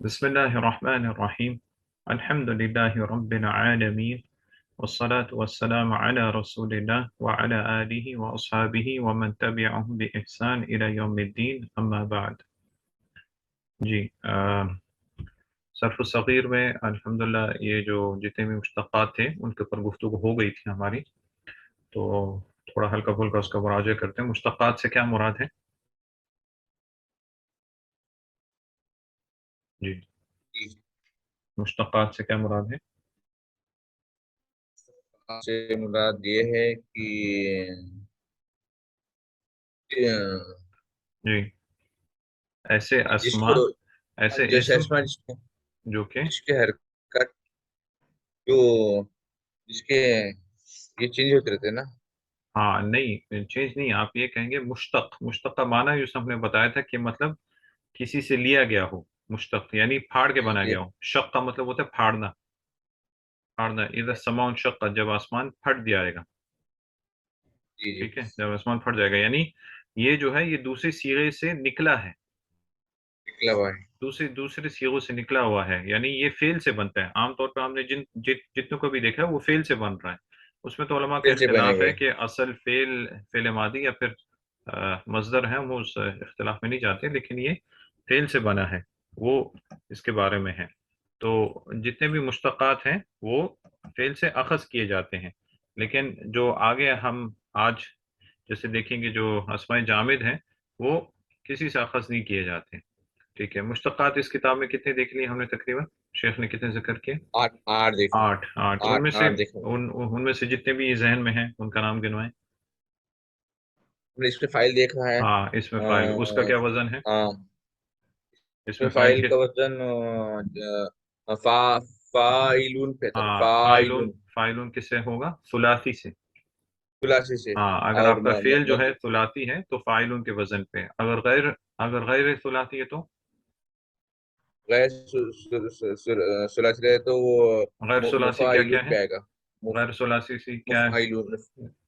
بسم الله الرحمن الرحيم. الحمد لله رب العالمين، والصلاة والسلام على رسول الله وعلى آله وأصحابه ومن تبعهم بإحسان إلى يوم الدين، أما بعد. جی صرف الصغیر میں الحمدللہ یہ جو جتنے بھی مشتقات تھے ان کے اوپر گفتگو ہو گئی تھی ہماری، تو تھوڑا ہلکا پھلکا اس کا مراجعہ کرتے ہیں۔ مشتقات سے کیا مراد ہے؟ جی، مشتقات سے کیا مراد ہے؟ سے مراد یہ ہے کہ جی، ایسے جس اسما، کو ایسے جیسے اسم اسما جو کہ جس کے حرکت جو جس کے یہ چینج ہوتے رہتے ہیں نا۔ ہاں نہیں، چینج نہیں، آپ یہ کہیں گے مشتق۔ مشتق کا معنی جو ہم نے بتایا تھا کہ مطلب کسی سے لیا گیا ہو، مشتق یعنی پھاڑ کے بنایا گیا ہو۔ شق کا مطلب ہوتا ہے پھاڑنا، پھاڑنا۔ اذا السماء انشقت، جب آسمان پھٹ دیا جائے گا، جی جی ٹھیک ہے، جب آسمان پھٹ جائے گا، یعنی یہ جو ہے یہ دوسری صیغے سے نکلا ہے، نکلا ہوا ہے۔ دوسرے صیغوں سے نکلا ہوا ہے، یعنی یہ فعل سے بنتا ہے۔ عام طور پہ ہم نے جتنوں کو بھی دیکھا ہے وہ فعل سے بن رہا ہے۔ اس میں تو علماء کا پھر سے بنے اختلاف ہے ہوئے۔ کہ اصل فعل ماضی یا پھر مصدر ہے، وہ اس اختلاف میں نہیں جاتے، لیکن یہ فعل سے بنا ہے، وہ اس کے بارے میں ہے۔ تو جتنے بھی مشتقات ہیں وہ فعل سے اخذ کیے جاتے ہیں، لیکن جو آگے ہم آج جیسے دیکھیں گے جو اسماء جامد ہیں وہ کسی سے اخذ نہیں کیے جاتے۔ ٹھیک ہے، مشتقات اس کتاب میں کتنے دیکھ لیے ہم نے تقریباً؟ شیخ نے کتنے ذکر کیے؟ آٹھ آٹھ دیکھو۔ آٹھ۔ آٹھ، ان آٹھ میں سے آٹھ دیکھو۔ ان میں سے جتنے بھی ذہن میں ہیں ان کا نام گنوائیں۔ ہم نے اس میں فائل دیکھا ہے۔ ہاں، اس میں فائل، اس کا کیا وزن ہے؟ ہاں، اس اس میں میں فائل فائل کے، کا وزن فاعلون پہ تھا، ہاں فائلون، فاعلون فائلون کس سے ہوگا؟ ثلاثی سے۔ خلاصے سے۔ ہاں، اگر اور آپ کا فعل جو ہے ثلاثی ہے تو فائلون کے وزن پہ، اگر غیر ثلاثی ہے تو غیر ثلاثی رہے تو وہ غیر ثلاثی کیا مفاعلون کیا ہے؟ پہ آئے گا۔ غیر ثلاثی سے کیا ہے؟ مفاعلون،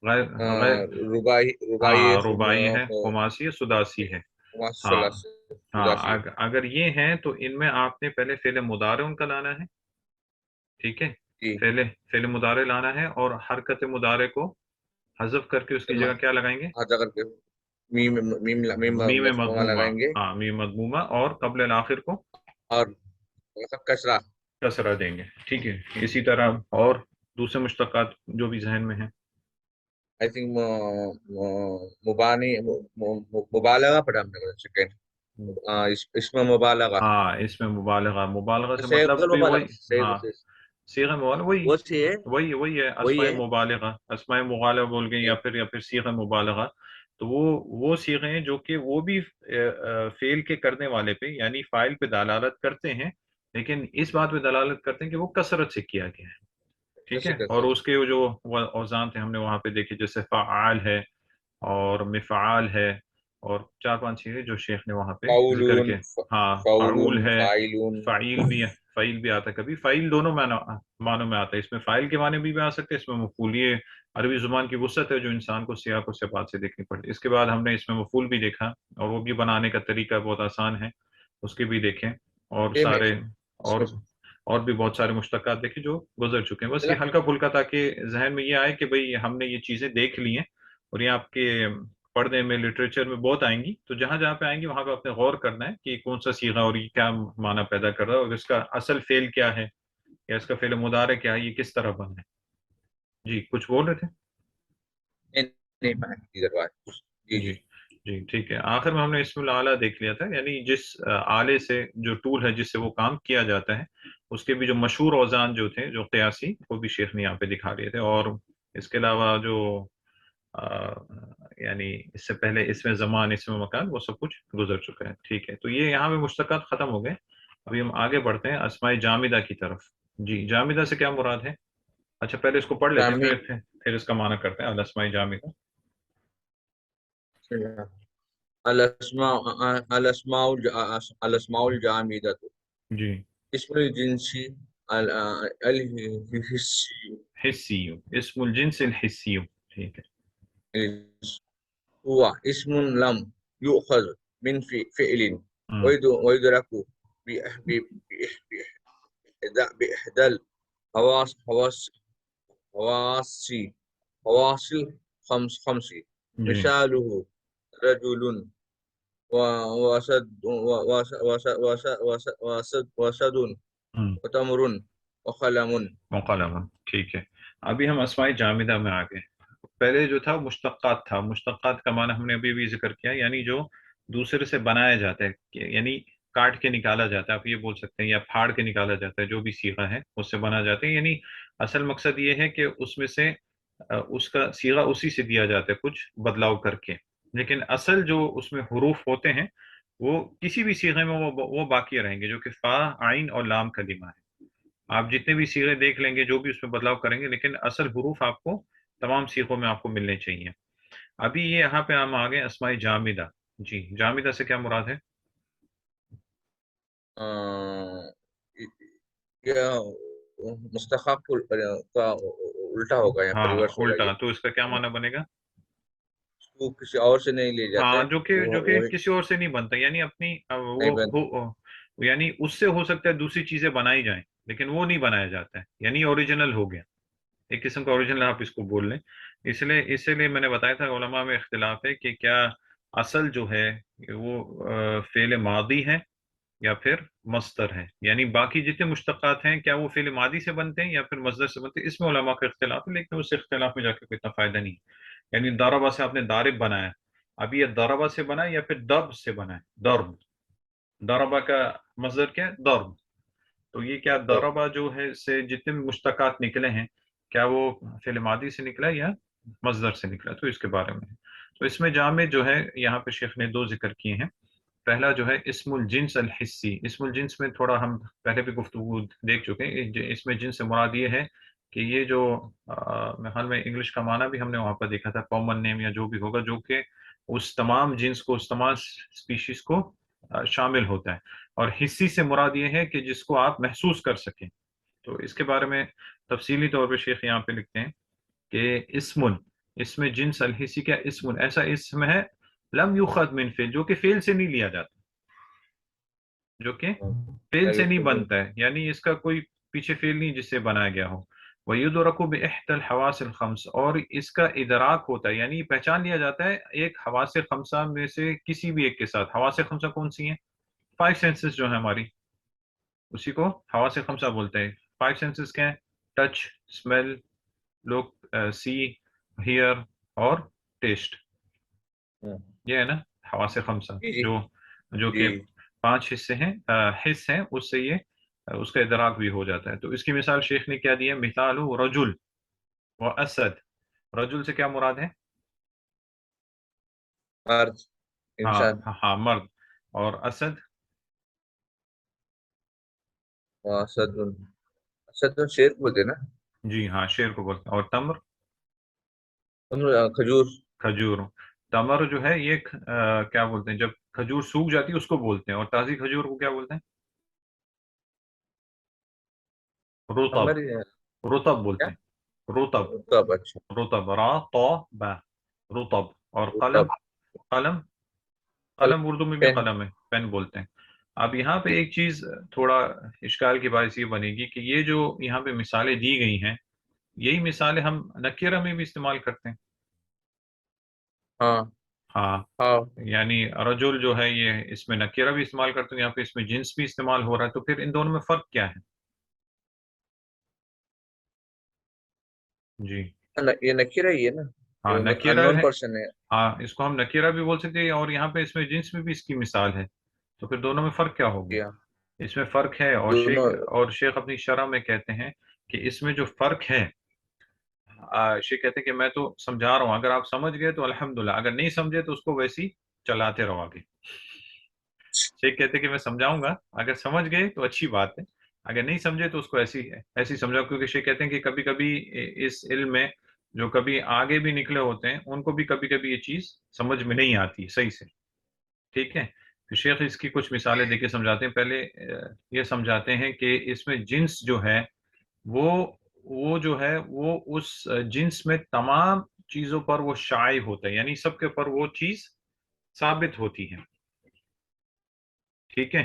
غیر غیر رباعی رباعی ہاں رباعی ہے، خماسی ہے، سداسی ہے۔ ہاں ہاں، ثلاثی۔ اگر یہ ہیں تو ان میں آپ نے پہلے فعل مضارع ان کا لانا ہے، ٹھیک ہے، جی، فعل مضارع لانا ہے، اور حرکت مضارع کو حذف کر کے اس کی جگہ کیا لگائیں گے؟ ہاتھ کر کے میم میم میم میم مضمومہ مضمومہ، لگائیں گے، ہاں میم مضمومہ، اور قبل الآخر کو اور کسرہ۔ کسرہ دیں گے، ٹھیک ہے۔ اسی طرح اور دوسرے مشتقات جو بھی ذہن میں ہیں۔ آئی تھنک مبانی مبالغہ پڑھا ہم نے سیکنڈ، اس میں مبالغہ، ہاں، اس میں مبالغہ، مبالغہ سے صیغہ مطلب بھی وہی، المبالغہ، ہاں صیغہ مبالغہ، وہی وہ سی ہے، وہی ہے، وہی اسماء ہے۔ مبالغہ، اسماء مغالبہ بول گئے، یا پھر صیغہ مبالغہ۔ تو وہ صیغے ہیں جو کہ وہ بھی فعل کے کرنے والے پہ یعنی فاعل پہ دلالت کرتے ہیں، لیکن اس بات پہ دلالت کرتے ہیں کہ وہ کثرت سے کیا گیا ہے، ٹھیک کیسے ہے۔ کرتے اور ہیں؟ اس کے جو اوزان تھے ہم نے وہاں پہ دیکھے، جیسے فعال ہے اور مفعال ہے، اور چار پانچ چیزیں جو شیخ نے وہاں پہ ذکر فاعلون، کے۔ ہاں، فعول فاعلون، ہے، فاعلون۔ فعیل بھی ہے، فعیل بھی آتا ہے، کبھی فعیل دونوں معنوں میں آتا ہے۔ اس میں فائل کے معنی بھی آ سکتے ہیں، اس میں مفعول، یہ عربی زبان کی وسعت ہے جو انسان کو سیاق و سباق سے دیکھنی پڑتی ہے۔ اس کے بعد ہم نے اس میں مفعول بھی دیکھا، اور وہ بھی بنانے کا طریقہ بہت آسان ہے، اس کے بھی دیکھیں، اور یہ میں سارے اس اور میں اور بھی بہت سارے مشتقات دیکھے جو گزر چکے ہیں۔ بس یہ ہلکا پھلکا تاکہ ذہن میں یہ آئے کہ بھئی ہم نے یہ چیزیں دیکھ لی ہیں، اور یہ آپ کے پڑھنے میں، لٹریچر میں بہت آئیں گی، تو جہاں جہاں پہ آئیں گی وہاں پہ آپ نے غور کرنا ہے کہ کون سا صیغہ اور یہ کیا معنی پیدا کر رہا ہے، اور اس کا اصل فعل کیا ہے، یا اس کا فعل مضارع کیا ہے، یہ کس طرح بنا ہے۔ جی کچھ بول رہے تھے؟ نہیں پائیں ادھر بات۔ جی جی جی جی، ٹھیک ہے۔ آخر میں ہم نے اسم العلیٰ دیکھ لیا تھا، یعنی جس آلے سے، جو ٹول ہے جس سے وہ کام کیا جاتا ہے، اس کے بھی جو مشہور اوزان جو تھے، جو قیاسی، وہ بھی شیخ نے یہاں پہ دکھا دیے تھے۔ اور اس کے علاوہ جو آ، یعنی اس سے پہلے اس میں زمان، اس میں مکان، وہ سب کچھ گزر چکا ہے، ٹھیک ہے۔ تو یہ یہاں پہ مشتقات ختم ہو گئے، ابھی ہم آگے بڑھتے ہیں اسماء جامدہ کی طرف۔ جی، جامدہ سے کیا مراد ہے؟ اچھا پہلے اس کو پڑھ لیتے ہیں، جامع۔ پھر اس کا معنی کرتے ہیں الاسماء جامدہ۔ الاسماء الاسماء الاسماء الجامدۃ، جی، اسم الجنسی الحسی، حسی، اسم الجنس الحسی، ٹھیک ہے۔ هو اسم لم يؤخذ من فعل ہوں، ويدرك بإحدى الحواس حواسي حواس خمس جی مثاله رجل وسد ہوں وتمر وقلم. مقلمہ ٹھیک ہے. ابھی ہم اسماء جامدہ میں آ گئے. پہلے جو تھا مشتقات تھا. مشتقات کا معنی ہم نے ابھی بھی ذکر کیا، یعنی جو دوسرے سے بنایا جاتا ہے، یعنی کاٹ کے نکالا جاتا ہے، آپ یہ بول سکتے ہیں، یا پھاڑ کے نکالا جاتا ہے، جو بھی صیغہ ہے اس سے بنا جاتا ہے. یعنی اصل مقصد یہ ہے کہ اس میں سے اس کا صیغہ اسی سے دیا جاتا ہے کچھ بدلاؤ کر کے، لیکن اصل جو اس میں حروف ہوتے ہیں وہ کسی بھی صیغے میں وہ باقی رہیں گے، جو کہ فا، عین اور لام کلمہ ہے. آپ جتنے بھی صیغے دیکھ لیں گے، جو بھی اس میں بدلاؤ کریں گے، لیکن اصل حروف آپ کو تمام صیغوں میں آپ کو ملنے چاہیے. ابھی یہ یہاں پہ ہم آگے اسماء جامدہ. جی جامدہ سے کیا مراد ہے؟ یہ مستحق کا الٹا ہوگا یا ہاں ریورس ہوگا. الٹا، یہ تو اس کا کیا معنی بنے گا؟ وہ کسی اور سے نہیں لے ہاں، جاتے، جو کہ وہی کسی اور سے نہیں بنتا، یعنی اپنی نہیں بن. یعنی اس سے ہو سکتا ہے دوسری چیزیں بنائی جائیں، لیکن وہ نہیں بنایا جاتا ہے، یعنی اوریجنل ہو گیا. ایک قسم کا اوریجنل آپ اس کو بول لیں. اس لیے میں نے بتایا تھا علماء میں اختلاف ہے کہ کیا اصل جو ہے وہ فعل ماضی ہے یا پھر مصدر ہے، یعنی باقی جتنے مشتقات ہیں کیا وہ فعل ماضی سے بنتے ہیں یا پھر مصدر سے بنتے ہیں. اس میں علماء کا اختلاف ہے، لیکن اس اختلاف میں جا کے کوئی اتنا فائدہ نہیں. یعنی ضربہ سے آپ نے دارب بنایا، ابھی یہ ضربہ سے بنا ہے یا پھر دب سے بنا ہے؟ ضرب. ضربہ کا مصدر کیا ہے؟ ضرب. تو یہ کیا ضربہ جو ہے سے جتنے بھی مشتقات نکلے ہیں، کیا وہ فعل ماضی سے نکلا یا مصدر سے نکلا؟ تو اس کے بارے میں ہے. تو اس میں جامع جو ہے یہاں پہ شیخ نے دو ذکر کیے ہیں. پہلا جو ہے اسم الجنس الحسی. اسم الجنس میں تھوڑا ہم پہلے بھی گفتگو دیکھ چکے ہیں. اس میں جنس سے مراد یہ ہے کہ یہ جو میں حال میں انگلش کا معنی بھی ہم نے وہاں پر دیکھا تھا، کامن نیم یا جو بھی ہوگا، جو کہ اس تمام جنس کو، اس تمام اسپیشیز کو شامل ہوتا ہے. اور حصی سے مراد یہ ہے کہ جس کو آپ محسوس کر سکیں. تو اس کے بارے میں تفصیلی طور پہ شیخ یہاں پہ لکھتے ہیں کہ اسمن، اس میں جنس الحسی کیا؟ اسمن ایسا اسم ہے لم یؤخذ من فعل، جو کہ فعل سے نہیں لیا جاتا، جو کہ فعل سے نہیں بنتا ہے، یعنی اس کا کوئی پیچھے فعل نہیں جس سے بنایا گیا ہو. وَيُدْرَكُ بِإِحْدَى الْحَوَاسِ الْخَمْسِ، اور اس کا ادراک ہوتا ہے، یعنی پہچان لیا جاتا ہے ایک حواس خمسہ میں سے کسی بھی ایک کے ساتھ. حواس خمسہ کون سی ہیں؟ 5 سینسز جو ہیں ہماری، اسی کو حواس خمسہ بولتے ہیں. 5 سینسز کیا ہیں؟ ٹچ، اسمیل، لک، سی، ہیئر اور ٹیسٹ. یہ ہے نا حواس خمسہ، جی جی جو جی. کہ 5 حصے ہیں، حص ہیں، اس سے یہ اس کا ادراک بھی ہو جاتا ہے. تو اس کی مثال شیخ نے کیا دی ہے؟ مثال رجل و اسد. رجل سے کیا مراد ہے؟ مرد، ہاں انسان. ہاں مرد. اور اسد؟ اسد، اسد شیر کو بولتے ہیں نا. جی ہاں شیر کو بولتے ہیں. اور تمر؟ کھجور. کھجور. تمر جو ہے یہ کیا بولتے ہیں؟ جب کھجور سوکھ جاتی ہے اس کو بولتے ہیں، اور تازی کھجور کو کیا بولتے ہیں؟ رطب. ہمارے یہاں رطب کیا؟ بولتے ہیں. رطب. رطب، اچھا. رطب، را تو با، رطب. اور قلم؟ رطب. قلم، قلم اردو میں بھی پین. قلم ہے، پین بولتے ہیں. اب یہاں پہ ایک چیز تھوڑا اشکال کی باعث یہ بنے گی کہ یہ جو یہاں پہ مثالیں دی گئی ہیں، یہی مثالیں ہم نکیرہ میں بھی استعمال کرتے ہیں. ہاں ہاں، ہاں. یعنی رجل جو ہے یہ اس میں نکیرہ بھی استعمال کرتے ہیں، یہاں پہ اس میں جنس بھی استعمال ہو رہا ہے. تو پھر ان دونوں میں فرق کیا ہے؟ جی یہ نکیرہ ہی ہے نا، ہاں ان نکیرہ نون ہے. پرسن ہے. ہاں اس کو ہم نکیرہ بھی بول سکتے ہیں، اور یہاں پہ اس میں جنس میں بھی اس کی مثال ہے. تو پھر دونوں میں فرق کیا ہوگا؟ جی ہاں. اس میں فرق ہے، اور دونوں. شیخ اپنی شرح میں کہتے ہیں کہ اس میں جو فرق ہے، شیخ کہتے ہیں کہ میں تو سمجھا رہا ہوں، اگر آپ سمجھ گئے تو الحمدللہ، اگر نہیں سمجھے تو اس کو ویسی چلاتے رہو آگے. شیخ کہتے ہیں کہ میں سمجھاؤں گا، اگر سمجھ گئے تو اچھی بات ہے، اگر نہیں سمجھے تو اس کو ایسی سمجھاؤ. کیونکہ شیخ کہتے ہیں کہ کبھی کبھی اس علم میں جو کبھی آگے بھی نکلے ہوتے ہیں ان کو بھی کبھی کبھی یہ چیز سمجھ میں نہیں آتی صحیح سے. ٹھیک ہے. تو شیخ اس کی کچھ مثالیں دے کے سمجھاتے ہیں. پہلے یہ سمجھاتے ہیں کہ اس میں جنس جو ہے وہ جو ہے وہ اس جنس میں تمام چیزوں پر وہ شائع ہوتا ہے، یعنی سب کے اوپر وہ چیز ثابت ہوتی ہے. ٹھیک ہے.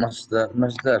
مصدر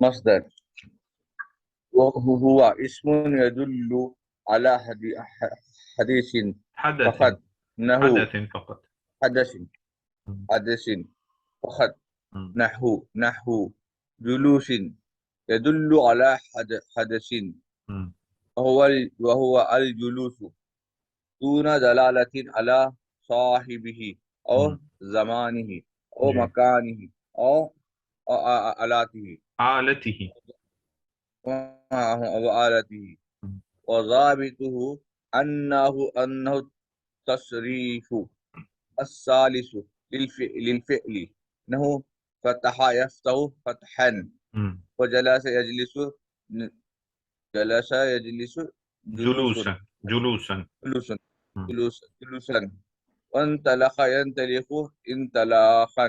مصدر وهو اسم يدل على حديث حدث فقط. نحو حدث فقط. حدث. مم. حدث فقط. مم. نحو جلوس يدل على حدث مم. وهو الجلوس دون دلالة على صاحبه أو مم. زمانه أو جی. مكانه أو آلاته آلته. وآلته. مم. وضابطه أنه التصريف الثالث للفعل. إنه فتح يفتح فتحا. مم. وجلس يجلس جلس يجلس جلوس. جلوسا. جلوسا. جلوس. مم. جلوسا. وانطلق ينطلق انطلاقا.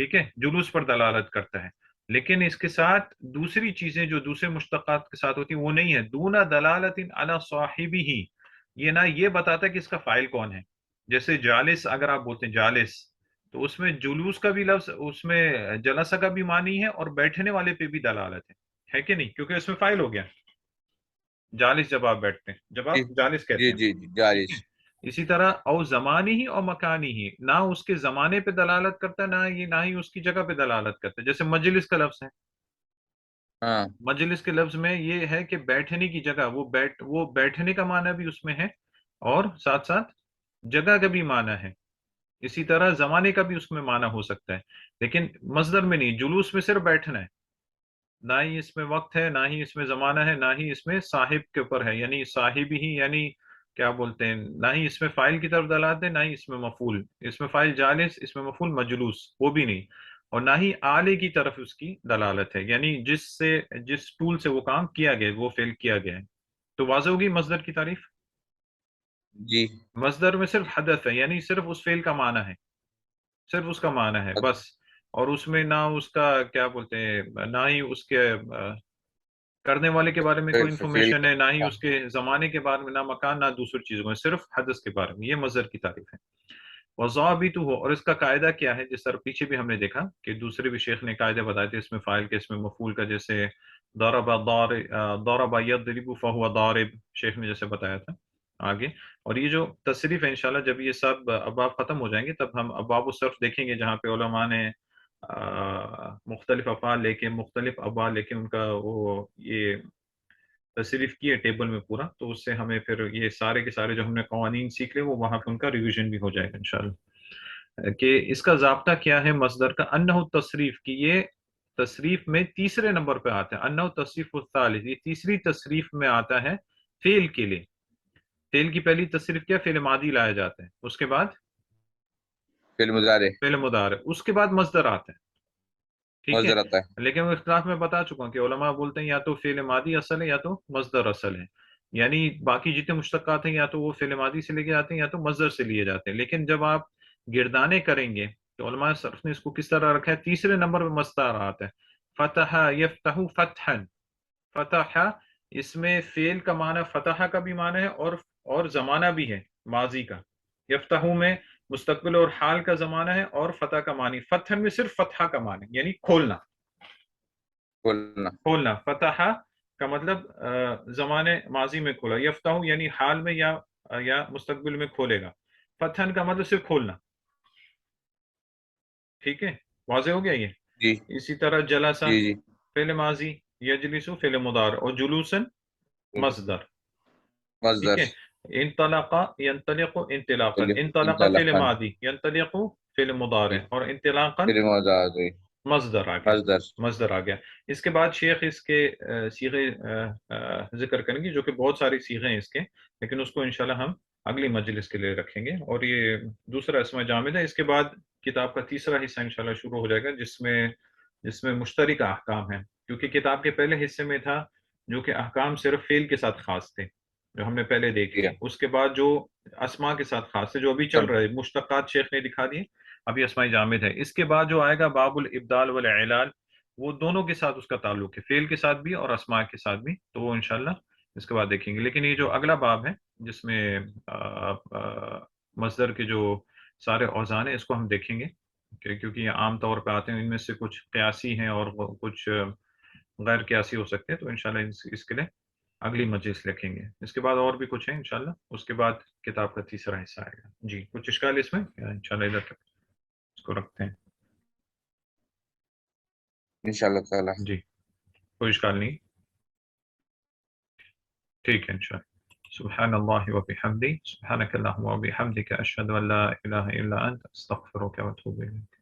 ٹھیک ہے، جلوس پر دلالت کرتا ہے، لیکن اس کے ساتھ دوسری چیزیں جو دوسرے مشتقات کے ساتھ ہوتی ہیں وہ نہیں ہے. دون دلالت علی صاحبہ، یہ نہ یہ بتاتا کہ اس کا فاعل کون ہے. جیسے جالس اگر آپ بولتے ہیں جالس، تو اس میں جلوس کا بھی لفظ، اس میں جلسہ کا بھی معنی ہے اور بیٹھنے والے پہ بھی دلالت ہے کہ نہیں، کیونکہ اس میں فاعل ہو گیا جالس، جب آپ بیٹھتے ہیں، جب جی آپ جالس جی کہتے ہیں. جی جی ٹھیک جالس. ہے، اسی طرح او زمانی ہی اور مکانی ہی، نہ اس کے زمانے پہ دلالت کرتا ہے، نہ ہی اس کی جگہ پہ دلالت کرتا ہے. جیسے مجلس کا لفظ ہے، ہاں مجلس کے لفظ میں یہ ہے کہ بیٹھنے کی جگہ، وہ بیٹھنے کا معنی بھی اس میں ہے اور ساتھ ساتھ جگہ کا بھی معنی ہے. اسی طرح زمانے کا بھی اس میں معنی ہو سکتا ہے، لیکن مصدر میں نہیں. جلوس میں صرف بیٹھنا ہے، نہ ہی اس میں وقت ہے، نہ ہی اس میں زمانہ ہے، نہ ہی اس میں صاحب کے اوپر ہے، یعنی صاحب ہی، یعنی کیا بولتے ہیں، نہ ہی اس میں فائل کی طرف دلالت ہے، نہ ہی اس میں مفعول. اس میں فائل جالس، اس میں مفعول مجلوس، وہ بھی نہیں. اور نہ ہی آلے کی طرف اس کی دلالت ہے، یعنی جس ٹول سے وہ کام کیا گیا، وہ فعل کیا گیا ہے. تو واضح ہوگی مصدر کی تعریف. جی. مصدر میں صرف حدث ہے، یعنی صرف اس فعل کا معنی ہے، صرف اس کا معنی ہے بس. اور اس میں نہ اس کا کیا بولتے ہیں، نہ ہی اس کے کرنے والے کے بارے میں کوئی فیل انفارمیشن ہے، نہ ہی اس کے زمانے کے بارے میں، نہ مکان، نہ دوسری چیزوں میں، صرف حدث کے بارے میں. یہ مصدر کی تعریف ہے. وضابط ہو، اور اس کا قاعدہ کیا ہے، جس طرح پیچھے بھی ہم نے دیکھا کہ دوسرے بھی شیخ نے قاعدے بتائے تھے اس میں فاعل کے، اس میں مفعول کا. جیسے ضرب یضرب فہو ضارب، شیخ نے جیسے بتایا تھا آگے. اور یہ جو تصریف ہے انشاءاللہ جب یہ سب ابواب ختم ہو جائیں گے تب ہم ابواب الصرف دیکھیں گے، جہاں پہ علماء نے مختلف افعال لے کے، مختلف ابواب لے کے ان کا وہ یہ تصریف کی ہے ٹیبل میں پورا. تو اس سے ہمیں پھر یہ سارے کے سارے جو ہم نے قوانین سیکھ لے وہ وہاں پہ ان کا ریویژن بھی ہو جائے گا انشاءاللہ. کہ اس کا ضابطہ کیا ہے مصدر کا، انہ تصریف کی، یہ تصریف میں تیسرے نمبر پہ آتا ہے. انہ تصریف الثالث، یہ تیسری تصریف میں آتا ہے فعل کے لیے. فعل کی پہلی تصریف کیا، فعل ماضی لایا جاتا ہے، اس کے بعد فعل مضارع فعل مضارع، اس کے بعد مصدر آتا ہے. ٹھیک ہے، مصدر آتا ہے. لیکن وہ اختلاف میں بتا چکا ہوں کہ علماء بولتے ہیں یا تو فعل ماضی اصل ہے یا تو مصدر اصل ہے. یعنی باقی جتنے مشتقات ہیں یا تو وہ فعل ماضی سے لے کے آتے ہیں یا تو مصدر سے لیے جاتے ہیں. لیکن جب آپ گردانے کریں گے تو علماء صرف نے اس کو کس طرح رکھا ہے، تیسرے نمبر پہ مصدر آتا ہے. فتح یفتح فتحا، فتح اس میں فعل کا معنی فتح کا بھی معنی ہے اور زمانہ بھی ہے ماضی کا. یفتح میں مستقبل اور حال کا زمانہ ہے اور فتح کا معنی. فتح میں صرف فتح کا معنی یعنی کھولنا، کھولنا. کھولنا. فتح کا مطلب زمانے ماضی میں کھولا. یفتح یعنی حال میں یا مستقبل میں کھولے گا. فتحن کا مطلب صرف کھولنا. ٹھیک ہے، واضح ہو گیا یہ. جی اسی طرح جلسہ جی جی. فعل ماضی، یجلسو فعل مضارع، اور جلوسن مصدر. ٹھیک مصدر. ہے. انطلق ینطلق انطلاقا، انطلق فعل انطلاقا. ماضی، ینطلق فعل مضارع، اور انطلاقا فعل مضارع. مصدر آ گیا. مصدر. مصدر آ گیا. اس کے بعد شیخ اس کے صیغے ذکر کریں گے، جو کہ بہت ساری صیغے ہیں اس کے، لیکن اس کو انشاءاللہ ہم اگلی مجلس کے لیے رکھیں گے. اور یہ دوسرا اسم جامد ہے. اس کے بعد کتاب کا تیسرا حصہ انشاءاللہ شروع ہو جائے گا، جس میں مشترکہ احکام ہیں. کیونکہ کتاب کے پہلے حصے میں تھا جو کہ احکام صرف فعل کے ساتھ خاص تھے، جو ہم نے پہلے دیکھ لیے. اس کے بعد جو اسماء کے ساتھ خاص تھے، جو ابھی چل رہے مشتقات شیخ نے دکھا دیے، ابھی اسماء جامد ہے. اس کے بعد جو آئے گا باب الابدال والاعلال، وہ دونوں کے ساتھ اس کا تعلق ہے، فعل کے ساتھ بھی اور اسماء کے ساتھ بھی. تو وہ انشاءاللہ اس کے بعد دیکھیں گے. لیکن یہ جو اگلا باب ہے جس میں مصدر کے جو سارے اوزان ہیں، اس کو ہم دیکھیں گے کیونکہ یہ عام طور پہ آتے ہیں. ان میں سے کچھ قیاسی ہیں اور کچھ غیر قیاسی ہو سکتے ہیں. تو انشاءاللہ اس کے لیے اگلی مجلس لکھیں گے. اس کے بعد اور بھی کچھ ہیں انشاءاللہ. اس کے بعد کتاب کا تیسرا حصہ آئے گا. جی کچھ اشکال اس میں انشاءاللہ ادھر تک اس کو رکھتے ہیں. انشاءاللہ تعالی. جی کوئی اشکال نہیں. ٹھیک ہے انشاءاللہ. سبحان اللہ وبحمدہ، سبحانک اللہم وبحمدک، اشہد ان لا الہ الا انت، استغفرک واتوب الیک.